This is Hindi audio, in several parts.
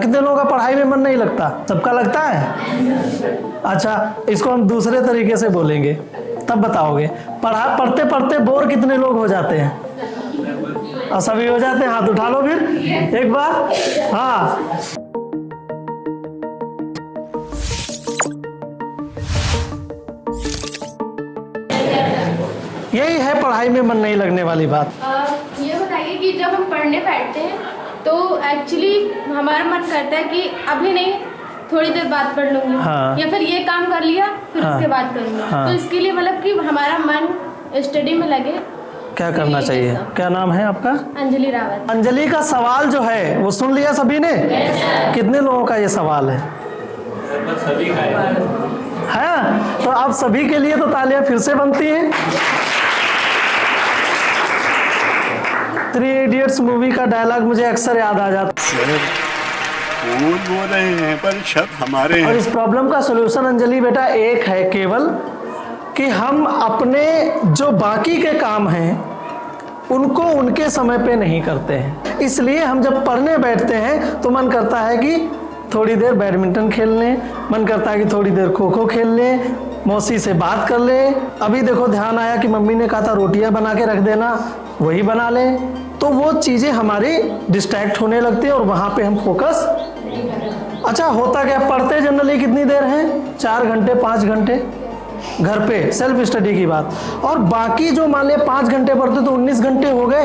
कितने लोगों का पढ़ाई में मन नहीं लगता? सबका लगता है? अच्छा, इसको हम दूसरे तरीके से बोलेंगे, तब बताओगे। पढ़ते पढ़ते बोर कितने लोग हो जाते हैं? और सभी हो जाते हैं? हाथ उठा लो फिर एक बार। हाँ, यही है पढ़ाई में मन नहीं लगने वाली बात। ये बताइए कि जब हम पढ़ने बैठते हैं तो एक्चुअली हमारा मन करता है कि अभी नहीं, थोड़ी देर बाद पढ़ लूंगी। हाँ। या फिर ये काम कर लिया फिर हाँ। उसके बाद करूंगी। हाँ। तो इसके लिए मतलब कि हमारा मन स्टडी में लगे। क्या करना चाहिए? क्या नाम है आपका? अंजलि रावत। अंजलि का सवाल जो है वो सुन लिया सभी ने? कितने लोगों का ये सवाल है? सभी का है। तो आप सभी के लिए तो तालियां फिर से बनती हैं। 3 इडियट्स मूवी का डायलॉग मुझे अक्सर याद आ जाता है। कौन बोल रहे हैं पर शब्द हमारे और हैं। इस प्रॉब्लम का सलूशन अंजलि बेटा एक है केवल, कि हम अपने जो बाकी के काम हैं उनको उनके समय पे नहीं करते हैं। इसलिए हम जब पढ़ने बैठते हैं तो मन करता है कि थोड़ी देर बैडमिंटन खेल लें, मन करता है कि थोड़ी देर खो खो खेल लें, मौसी से बात कर लें। अभी देखो ध्यान आया कि मम्मी ने कहा था रोटियां बना के रख देना, वही बना लें। तो वो चीज़ें हमारी डिस्ट्रैक्ट होने लगती है और वहाँ पे हम फोकस। अच्छा, होता क्या, पढ़ते जनरली कितनी देर हैं? 4 घंटे 5 घंटे घर पे सेल्फ स्टडी की बात। और बाकी जो मान ले 5 घंटे पढ़ते तो 19 घंटे हो गए।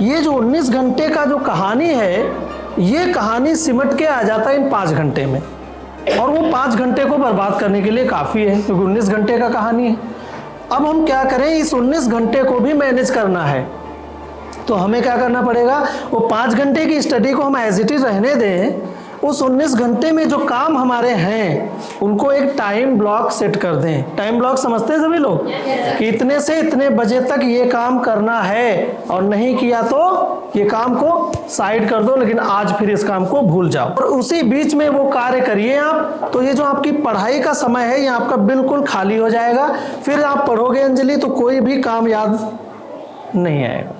ये जो 19 घंटे का जो कहानी है, ये कहानी सिमट के आ जाता है इन 5 घंटे में, और वो 5 घंटे को बर्बाद करने के लिए काफ़ी है, क्योंकि 19 घंटे का कहानी है। अब हम क्या करें, इस 19 घंटे को भी मैनेज करना है। तो हमें क्या करना पड़ेगा, वो 5 घंटे की स्टडी को हम एज इट इज रहने दें। उस 19 घंटे में जो काम हमारे हैं उनको एक टाइम ब्लॉक सेट कर दें। टाइम ब्लॉक समझते हैं सभी लोग? कि इतने से इतने बजे तक ये काम करना है, और नहीं किया तो ये काम को साइड कर दो, लेकिन आज फिर इस काम को भूल जाओ, और उसी बीच में वो कार्य करिए आप। तो ये जो आपकी पढ़ाई का समय है ये आपका बिल्कुल खाली हो जाएगा। फिर आप पढ़ोगे अंजलि तो कोई भी काम याद नहीं आएगा।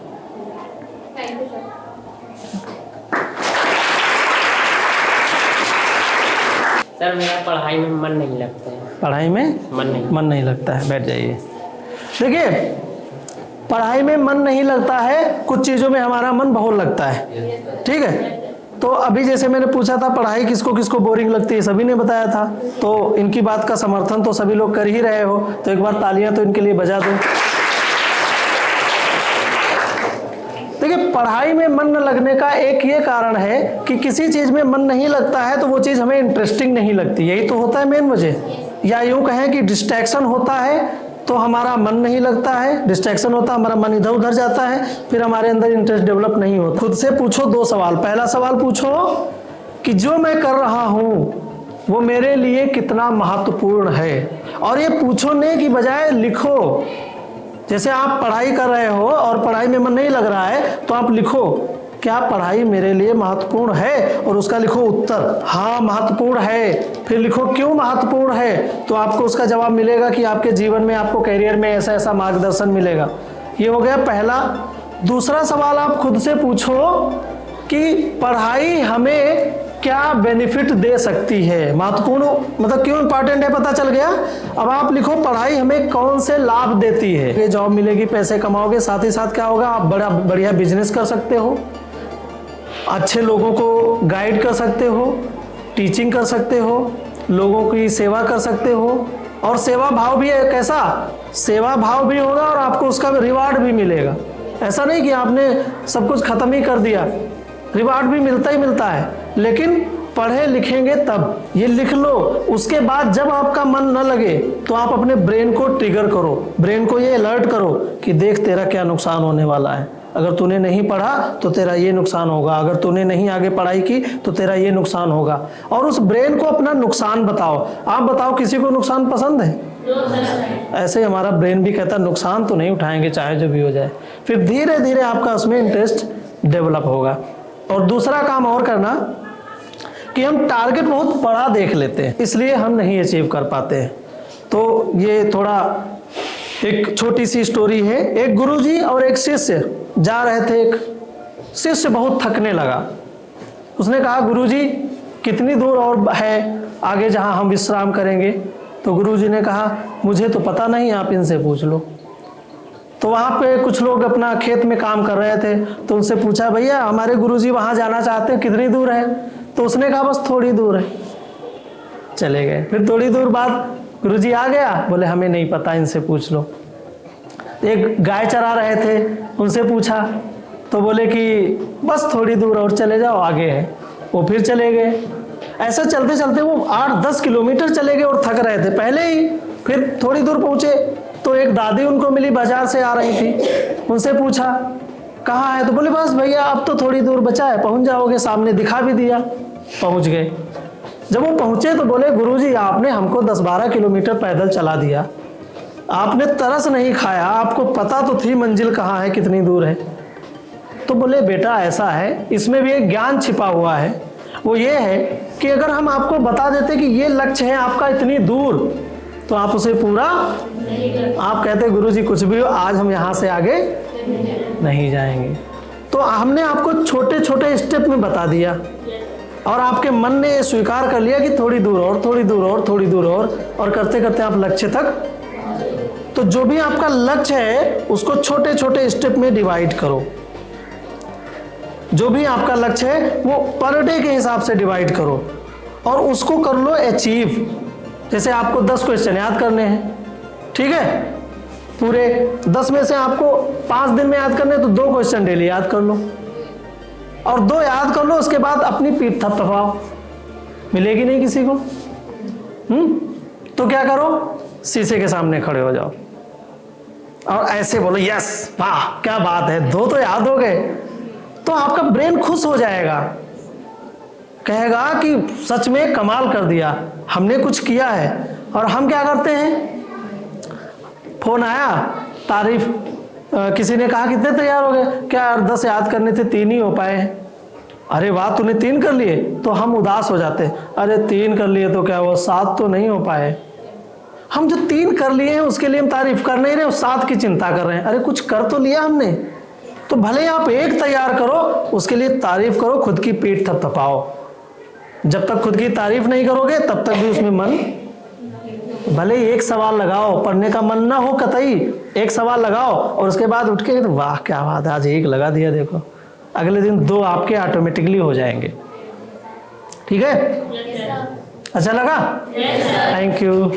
सर मेरा पढ़ाई में मन नहीं लगता है। पढ़ाई में मन नहीं लगता है। बैठ जाइए। देखिए, पढ़ाई में मन नहीं लगता है, कुछ चीज़ों में हमारा मन बहुत लगता है। ठीक है, तो अभी जैसे मैंने पूछा था पढ़ाई किसको किसको बोरिंग लगती है, सभी ने बताया था। तो इनकी बात का समर्थन तो सभी लोग कर ही रहे हो, तो एक बार तालियां तो इनके लिए बजा दो। देखिए, पढ़ाई में मन न लगने का एक ये कारण है कि किसी चीज़ में मन नहीं लगता है तो वो चीज़ हमें इंटरेस्टिंग नहीं लगती। यही तो होता है मेन वजह। या यूँ कहें कि डिस्ट्रैक्शन होता है तो हमारा मन नहीं लगता है, डिस्ट्रैक्शन होता है, हमारा मन इधर उधर जाता है, फिर हमारे अंदर इंटरेस्ट डेवलप नहीं होता। खुद से पूछो 2 सवाल। पहला सवाल पूछो कि जो मैं कर रहा हूँ वो मेरे लिए कितना महत्वपूर्ण है, और ये पूछने की बजाय लिखो। जैसे आप पढ़ाई कर रहे हो और पढ़ाई में मन नहीं लग रहा है तो आप लिखो, क्या पढ़ाई मेरे लिए महत्वपूर्ण है, और उसका लिखो उत्तर, हाँ महत्वपूर्ण है। फिर लिखो क्यों महत्वपूर्ण है, तो आपको उसका जवाब मिलेगा कि आपके जीवन में, आपको करियर में ऐसा ऐसा मार्गदर्शन मिलेगा। ये हो गया पहला। दूसरा सवाल आप खुद से पूछो कि पढ़ाई हमें क्या बेनिफिट दे सकती है, महत्वपूर्ण मतलब क्यों इंपॉर्टेंट है, पता चल गया। अब आप लिखो पढ़ाई हमें कौन से लाभ देती है। ये जॉब मिलेगी, पैसे कमाओगे, साथ ही साथ क्या होगा, आप बड़ा बढ़िया बिजनेस कर सकते हो, अच्छे लोगों को गाइड कर सकते हो, टीचिंग कर सकते हो, लोगों की सेवा कर सकते हो, और सेवा भाव भी है। कैसा सेवा भाव भी होगा और आपको उसका रिवार्ड भी मिलेगा। ऐसा नहीं कि आपने सब कुछ खत्म ही कर दिया, रिवार्ड भी मिलता ही मिलता है, लेकिन पढ़े लिखेंगे तब। ये लिख लो। उसके बाद जब आपका मन न लगे तो आप अपने ब्रेन को ट्रिगर करो, ब्रेन को ये अलर्ट करो कि देख तेरा क्या नुकसान होने वाला है। अगर तूने नहीं पढ़ा तो तेरा ये नुकसान होगा, अगर तूने नहीं आगे पढ़ाई की तो तेरा ये नुकसान होगा। और उस ब्रेन को अपना नुकसान बताओ। आप बताओ, किसी को नुकसान पसंद है? ऐसे ही हमारा ब्रेन भी कहता है नुकसान तो नहीं उठाएंगे चाहे जो भी हो जाए। फिर धीरे धीरे आपका उसमें इंटरेस्ट डेवलप होगा। और दूसरा काम और करना कि हम टारगेट बहुत बड़ा देख लेते हैं, इसलिए हम नहीं अचीव कर पाते हैं। तो ये थोड़ा एक छोटी सी स्टोरी है। एक गुरुजी और एक शिष्य जा रहे थे। एक शिष्य बहुत थकने लगा। उसने कहा गुरुजी कितनी दूर और है आगे जहाँ हम विश्राम करेंगे? तो गुरुजी ने कहा मुझे तो पता नहीं, आप इनसे पूछ लो। तो वहाँ पे कुछ लोग अपना खेत में काम कर रहे थे, तो उनसे पूछा भैया हमारे गुरुजी वहाँ जाना चाहते हैं, कितनी दूर है? तो उसने कहा बस थोड़ी दूर है। चले गए। फिर थोड़ी दूर बाद गुरुजी आ गया, बोले हमें नहीं पता, इनसे पूछ लो। एक गाय चरा रहे थे, उनसे पूछा तो बोले कि बस थोड़ी दूर और चले जाओ, आगे है। वो फिर चले गए। ऐसा चलते चलते वो 8-10 किलोमीटर चले गए और थक रहे थे पहले ही। फिर थोड़ी दूर पहुँचे तो एक दादी उनको मिली, बाजार से आ रही थी। उनसे पूछा कहाँ है? तो बोले बस भैया अब तो थोड़ी दूर बचा है, पहुँच जाओगे, सामने दिखा भी दिया। पहुँच गए। जब वो पहुँचे तो बोले गुरुजी आपने हमको 10-12 किलोमीटर पैदल चला दिया, आपने तरस नहीं खाया, आपको पता तो थी मंजिल कहाँ है, कितनी दूर है। तो बोले बेटा ऐसा है, इसमें भी एक ज्ञान छिपा हुआ है। वो ये है कि अगर हम आपको बता देते कि ये लक्ष्य है आपका इतनी दूर, तो आप उसे पूरा आप कहते गुरुजी कुछ भी हो, आज हम यहाँ से आगे नहीं जाएंगे। तो हमने आपको छोटे छोटे स्टेप में बता दिया और आपके मन ने ये स्वीकार कर लिया कि थोड़ी दूर और, थोड़ी दूर और, थोड़ी दूर और करते करते आप लक्ष्य तक। तो जो भी आपका लक्ष्य है उसको छोटे छोटे स्टेप में डिवाइड करो। जो भी आपका लक्ष्य है वो पर डे के हिसाब से डिवाइड करो और उसको कर लो अचीव। जैसे आपको 10 क्वेश्चन याद करने हैं, ठीक है, पूरे 10 में से आपको 5 दिन में याद करने, तो 2 क्वेश्चन डेली याद कर लो और 2 याद कर लो। उसके बाद अपनी पीठ थपथपाओ, मिलेगी नहीं किसी को। तो क्या करो, शीशे के सामने खड़े हो जाओ और ऐसे बोलो यस, वाह क्या बात है, 2 तो याद हो गए। तो आपका ब्रेन खुश हो जाएगा, कहेगा कि सच में कमाल कर दिया, हमने कुछ किया है। और हम क्या करते हैं, फोन आया, तारीफ, किसी ने कहा कितने तैयार हो गए? क्या यार 10 याद करने थे, 3 ही हो पाए हैं। अरे वाह तूने 3 कर लिए, तो हम उदास हो जाते, अरे 3 कर लिए तो क्या हुआ, 7 तो नहीं हो पाए। हम जो 3 कर लिए हैं उसके लिए हम तारीफ कर नहीं रहे, 7 की चिंता कर रहे हैं। अरे कुछ कर तो लिया हमने। तो भले आप 1 तैयार करो, उसके लिए तारीफ करो, खुद की पीठ थपथपाओ। जब तक खुद की तारीफ नहीं करोगे तब तक भी उसमें मन, भले ही 1 सवाल लगाओ, पढ़ने का मन ना हो कतई, 1 सवाल लगाओ और उसके बाद उठ के तो वाह क्या बात है, आज 1 लगा दिया, देखो अगले दिन 2 आपके ऑटोमेटिकली हो जाएंगे। ठीक है? अच्छा लगा? Thank you.